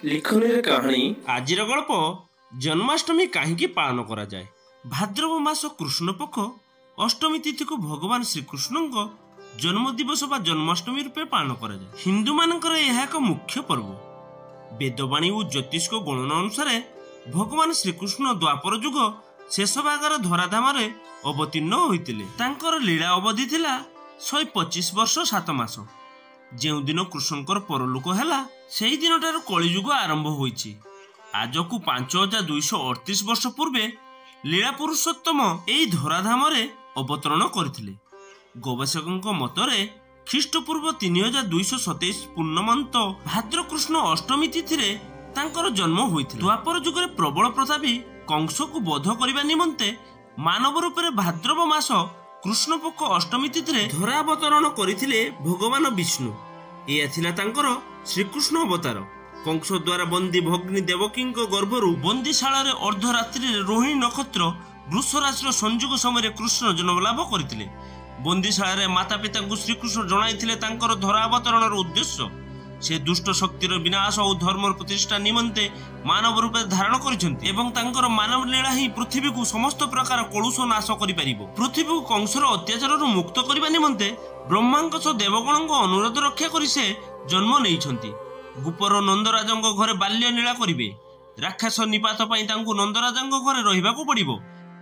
ଲିଖନରେ କାହାଣୀ ଆଜିର ଗଳ୍ପ ଜନ୍ମାଷ୍ଟମୀ କାହିଁକି ପାଳନ କରାଯାଏ। ଭାଦ୍ରବ ମାସ କୃଷ୍ଣ ପକ୍ଷ ଅଷ୍ଟମୀ ତିଥିକୁ ଭଗବାନ ଶ୍ରୀକୃଷ୍ଣଙ୍କ ଜନ୍ମ ଦିବସ ବା ଜନ୍ମାଷ୍ଟମୀ ରୂପେ ପାଳନ କରାଯାଏ। ହିନ୍ଦୁମାନଙ୍କର ଏହା ଏକ ମୁଖ୍ୟ ପର୍ବ। ବେଦବାଣୀ ଓ ଜ୍ୟୋତିଷ ଗଣନା ଅନୁସାରେ ଭଗବାନ ଶ୍ରୀକୃଷ୍ଣ ଦ୍ୱାପର ଯୁଗ ଶେଷ ଭାଗର ଧରାଧାମରେ ଅବତୀର୍ଣ୍ଣ ହୋଇଥିଲେ। ତାଙ୍କର ଲୀଳା ଅବଧି ଥିଲା 125 ବର୍ଷ 7 ମାସ। ଯେଉଁଦିନ କୃଷ୍ଣଙ୍କର ପରଲୋକ ହେଲା ସେହି ଦିନଠାରୁ କଳିଯୁଗ ଆରମ୍ଭ ହୋଇଛି। ଆଜକୁ 5238 ବର୍ଷ ପୂର୍ବେ ଲୀଳା ପୁରୁଷୋତ୍ତମ ଏହି ଧରାଧାମରେ ଅବତରଣ କରିଥିଲେ। ଗବେଷକଙ୍କ ମତରେ ଖ୍ରୀଷ୍ଟପୂର୍ବ 3227 ପୂର୍ଣ୍ଣମନ୍ତ ଭାଦ୍ରକୃଷ୍ଣ ଅଷ୍ଟମୀ ତିଥିରେ ତାଙ୍କର ଜନ୍ମ ହୋଇଥିଲା। ଦ୍ୱାପର ଯୁଗରେ ପ୍ରବଳ ପ୍ରତାପୀ କଂସକୁ ବଧ କରିବା ନିମନ୍ତେ ମାନବ ରୂପରେ ଭାଦ୍ରବ ମାସ କୃଷ୍ଣପକ୍ଷ ଅଷ୍ଟମୀ ତିଥିରେ ଧରାବତରଣ କରିଥିଲେ ଭଗବାନ ବିଷ୍ଣୁ। ଏହା ଥିଲା ତାଙ୍କର ଶ୍ରୀକୃଷ୍ଣ ଅବତାର। କଂସ ଦ୍ୱାରା ବନ୍ଦୀ ଭଗ୍ନୀ ଦେବକୀଙ୍କ ଗର୍ଭରୁ ବନ୍ଦୀଶାଳାରେ ଅର୍ଦ୍ଧରାତ୍ରିରେ ରୋହିଣୀ ନକ୍ଷତ୍ର ବୃଷ ରାଶିର ସଂଯୋଗ ସମୟରେ କୃଷ୍ଣ ଜନ୍ମ ଲାଭ କରିଥିଲେ। ବନ୍ଦୀଶାଳାରେ ମାତା ପିତାଙ୍କୁ ଶ୍ରୀକୃଷ୍ଣ ଜଣାଇଥିଲେ ତାଙ୍କର ଧରାବତରଣର ଉଦ୍ଦେଶ୍ୟ। ସେ ଦୁଷ୍ଟ ଶକ୍ତିର ବିନାଶ ଓ ଧର୍ମର ପ୍ରତିଷ୍ଠା ନିମନ୍ତେ ମାନବ ରୂପେ ଧାରଣ କରିଛନ୍ତି ଏବଂ ତାଙ୍କର ମାନବ ଲୀଳା ହିଁ ପୃଥିବୀକୁ ସମସ୍ତ ପ୍ରକାର କଳୁଷ ନାଶ କରିପାରିବ। ପୃଥିବୀକୁ କଂସର ଅତ୍ୟାଚାରରୁ ମୁକ୍ତ କରିବା ନିମନ୍ତେ ବ୍ରହ୍ମାଙ୍କ ସହ ଦେବଗଣଙ୍କ ଅନୁରୋଧ ରକ୍ଷା କରି ସେ ଜନ୍ମ ନେଇଛନ୍ତି। ଗୋପର ନନ୍ଦରାଜଙ୍କ ଘରେ ବାଲ୍ୟ ଲୀଳା କରିବେ। ରାକ୍ଷସ ନିପାତ ପାଇଁ ତାଙ୍କୁ ନନ୍ଦରାଜଙ୍କ ଘରେ ରହିବାକୁ ପଡ଼ିବ।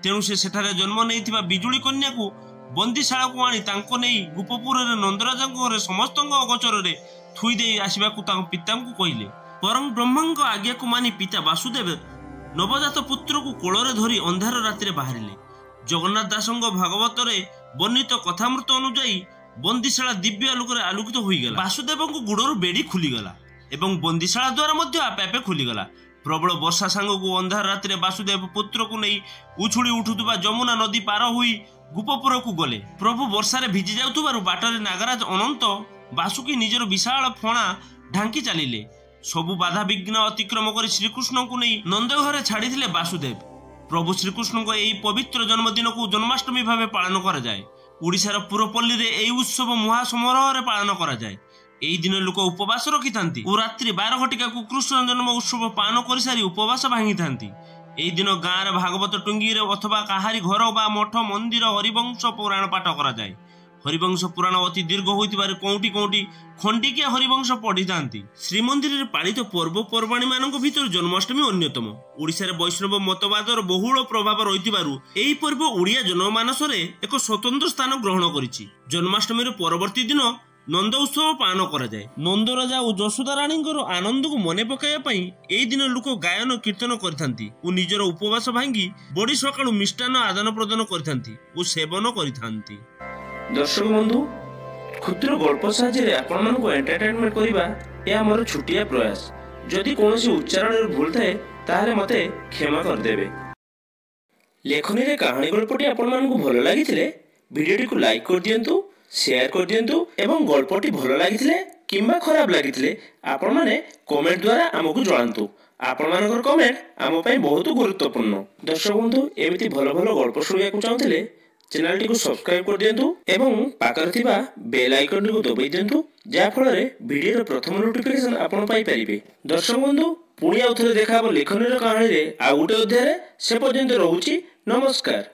ତେଣୁ ସେ ସେଠାରେ ଜନ୍ମ ନେଇଥିବା ବିଜୁଳି କନ୍ୟାକୁ ବନ୍ଦୀଶାଳାକୁ ଆଣି ତାଙ୍କ ନେଇ ଗୋପପୁରରେ ନନ୍ଦରାଜଙ୍କ ଘରେ ସମସ୍ତଙ୍କ ଅଗୋଚରରେ ଥୋଇ ଦେଇ ଆସିବାକୁ ତାଙ୍କ ପିତାଙ୍କୁ କହିଲେ। ବରଂ ବ୍ରହ୍ମାଙ୍କ ଆଜ୍ଞାକୁ ମାନି ପିତା ବାସୁଦେବ ନବଜାତ ପୁତ୍ରକୁ କୋଳରେ ଧରି ଅନ୍ଧାର ରାତିରେ ବାହାରିଲେ। ଜଗନ୍ନାଥ ଦାସଙ୍କ ଭାଗବତରେ ବର୍ଣ୍ଣିତ କଥାମୃତ ଅନୁଯାୟୀ ବନ୍ଦୀଶାଳା ଦିବ୍ୟ ଆଲୋକରେ ଆଲୋକିତ ହୋଇଗଲା। ବାସୁଦେବଙ୍କ ଗୋଡ଼ରୁ ବେଡ଼ି ଖୋଲିଗଲା ଏବଂ ବନ୍ଦୀଶାଳା ଦ୍ୱାର ମଧ୍ୟ ଆପେ ଆପେ ଖୋଲିଗଲା। ପ୍ରବଳ ବର୍ଷା ସାଙ୍ଗକୁ ଅନ୍ଧାର ରାତିରେ ବାସୁଦେବ ପୁତ୍ରକୁ ନେଇ ଉଛୁଳି ଉଠୁଥିବା ଯମୁନା ନଦୀ ପାର ହୋଇ ଗୋପପୁରକୁ ଗଲେ। ପ୍ରଭୁ ବର୍ଷାରେ ଭିଜି ଯାଉଥିବାରୁ ବାଟରେ ନାଗରାଜ ଅନନ୍ତ ବାସୁକି ନିଜର ବିଶାଳ ଫଣା ଢାଙ୍କି ଚାଲିଲେ। ସବୁ ବାଧାବିଘ୍ନ ଅତିକ୍ରମ କରି ଶ୍ରୀକୃଷ୍ଣଙ୍କୁ ନେଇ ନନ୍ଦଘରେ ଛାଡ଼ିଥିଲେ ବାସୁଦେବ। ପ୍ରଭୁ ଶ୍ରୀକୃଷ୍ଣଙ୍କ ଏହି ପବିତ୍ର ଜନ୍ମଦିନକୁ ଜନ୍ମାଷ୍ଟମୀ ଭାବେ ପାଳନ କରାଯାଏ। ଓଡ଼ିଶାର ପୁରପଲ୍ଲୀରେ ଏହି ଉତ୍ସବ ମହାସମାରୋହରେ ପାଳନ କରାଯାଏ। ଏହି ଦିନ ଲୋକ ଉପବାସ ରଖିଥାନ୍ତି ଓ ରାତ୍ରି 12 ଘଟିକାକୁ କୃଷ୍ଣ ଜନ୍ମ ଉତ୍ସବ ପାଳନ କରିସାରି ଉପବାସ ଭାଙ୍ଗିଥାନ୍ତି। ଏହି ଦିନ ଗାଁର ଭାଗବତ ଟୁଙ୍ଗିରେ ଅଥବା କାହାରି ଘର ବା ମଠ ମନ୍ଦିର ହରିବଂଶ ପୁରାଣ ପାଠ କରାଯାଏ। ହରିବଂଶ ପୁରାଣ ଅତି ଦୀର୍ଘ ହୋଇଥିବାରୁ କୋଉଠି କୋଉଠି ଖଣ୍ଡିକିଆ ହରିବଂଶ ପଢିଥାନ୍ତି। ଶ୍ରୀମନ୍ଦିରରେ ପାଳିତ ପର୍ବପର୍ବାଣୀ ମାନଙ୍କ ଭିତରୁ ଜନ୍ମାଷ୍ଟମୀ ଅନ୍ୟତମ। ଓଡ଼ିଶାରେ ବୈଷ୍ଣବ ମତବାଦର ବହୁଳ ପ୍ରଭାବ ରହିଥିବାରୁ ଏହି ପର୍ବ ଓଡ଼ିଆ ଜନମାନସରେ ଏକ ସ୍ୱତନ୍ତ୍ର ସ୍ଥାନ ଗ୍ରହଣ କରିଛି। ଜନ୍ମାଷ୍ଟମୀର ପରବର୍ତ୍ତୀ ଦିନ ନନ୍ଦ ଉତ୍ସବ ପାଳନ କରାଯାଏ। ନନ୍ଦରାଜା ଓ ଯଶୋଦା ରାଣୀଙ୍କର ଆନନ୍ଦକୁ ମନେ ପକାଇବା ପାଇଁ ଏହି ଦିନ ଲୋକ ଗାୟନ କୀର୍ତ୍ତନ କରିଥାନ୍ତି ଓ ନିଜର ଉପବାସ ଭାଙ୍ଗି ବଡ଼ି ସକାଳୁ ମିଷ୍ଟାନ୍ନ ଆଦାନ ପ୍ରଦାନ କରିଥାନ୍ତି ଓ ସେବନ କରିଥାନ୍ତି। ଦର୍ଶକ ବନ୍ଧୁ, କ୍ଷୁଦ୍ର ଗଳ୍ପ ସାହାଯ୍ୟରେ ଆପଣମାନଙ୍କୁ ଏଣ୍ଟରଟେନମେଣ୍ଟ କରିବା ଏହା ମୋର ଛୋଟିଆ ପ୍ରୟାସ। ଯଦି କୌଣସି ଉଚ୍ଚାରଣରେ ଭୁଲ ଥାଏ ତାହେଲେ ମୋତେ କ୍ଷମା କରିଦେବେ। ଲେଖନୀରେ କାହାଣୀ ଗଳ୍ପଟି ଆପଣମାନଙ୍କୁ ଭଲ ଲାଗିଥିଲେ ଭିଡ଼ିଓଟିକୁ ଲାଇକ୍ କରିଦିଅନ୍ତୁ, ସେୟାର କରିଦିଅନ୍ତୁ ଏବଂ ଗଳ୍ପଟି ଭଲ ଲାଗିଥିଲେ କିମ୍ବା ଖରାପ ଲାଗିଥିଲେ ଆପଣମାନେ କମେଣ୍ଟ ଦ୍ୱାରା ଆମକୁ ଜଣାନ୍ତୁ। ଆପଣମାନଙ୍କର କମେଣ୍ଟ ଆମ ପାଇଁ ବହୁତ ଗୁରୁତ୍ୱପୂର୍ଣ୍ଣ। ଦର୍ଶକ ବନ୍ଧୁ, ଏମିତି ଭଲ ଭଲ ଗଳ୍ପ ଶୁଣିବାକୁ ଚାହୁଁଥିଲେ ଚ୍ୟାନେଲଟିକୁ ସବସ୍କ୍ରାଇବ କରିଦିଅନ୍ତୁ ଏବଂ ପାଖରେ ଥିବା ବେଲ୍ ଆଇକନଟିକୁ ଦବାଇ ଦିଅନ୍ତୁ, ଯାହାଫଳରେ ଭିଡ଼ିଓର ପ୍ରଥମ ନୋଟିଫିକେସନ ଆପଣ ପାଇପାରିବେ। ଦର୍ଶକ ବନ୍ଧୁ, ପୁଣି ଆଉ ଥରେ ଦେଖା ହେବ ଲେଖନୀର କାହାଣୀରେ ଆଉ ଗୋଟେ ଅଧ୍ୟାୟରେ। ସେ ପର୍ଯ୍ୟନ୍ତ ରହୁଛି, ନମସ୍କାର।